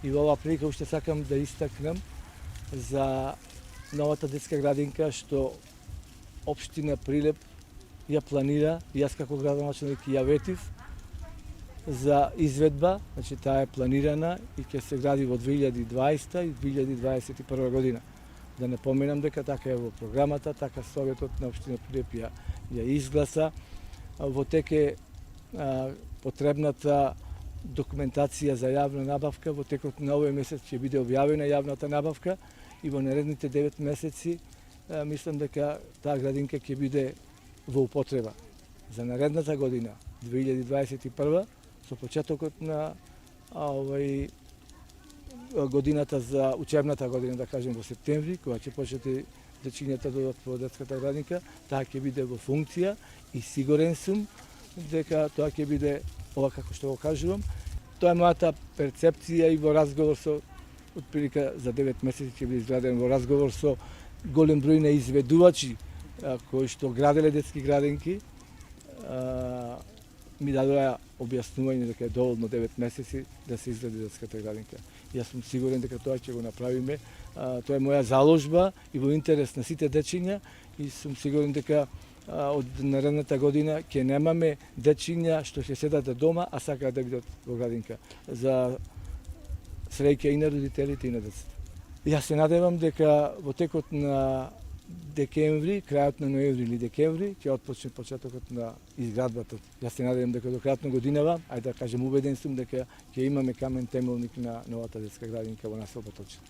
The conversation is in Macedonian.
И во оваа прилика уште сакам да истакнам за новата детска градинка што општина Прилеп ја планира, јас како градоначелник ја ветив за изведба, значи таа е планирана и ќе се гради во 2020 и 2021 година. Да не поменам дека така е во програмата, така Советот на општина Прилеп ја изгласа. Во теке потребната документација за јавна набавка, во текот на овој месец ќе биде објавена јавната набавка и во наредните 9 месеци мислам дека таа градинка ќе биде во употреба. За наредната година, 2021, со почетокот на годината за учебната година, да кажем во септември, кога ќе почнете дечињата да одат во детската градинка, таа ќе биде во функција и сигурен сум дека тоа ќе биде ова како што го кажувам. Тоа е мојата перцепција и во разговор со отприлика за 9 месеци ќе биде изграден во разговор со голем број на изведувачи кои што граделе детски градинки, ми дадоа објаснување дека е доволно 9 месеци да се изгради детската градинка. Јас сум сигурен дека тоа ќе го направиме. Тоа е моја заложба и во интерес на сите дечиња и сум сигурен дека од наредната година ќе немаме дечиња што ќе седат дома, а сакаат да бидат во градинка. За среќа и на родителите и на децата. Јас се надевам дека во текот на декември, крајот на ноември или декември ќе отпочне почетокот на изградбата. Јас се надевам дека до крајот на годинава, ајде да кажем убеден сум дека ќе имаме камен темелник на новата детска градинка во населба Точина.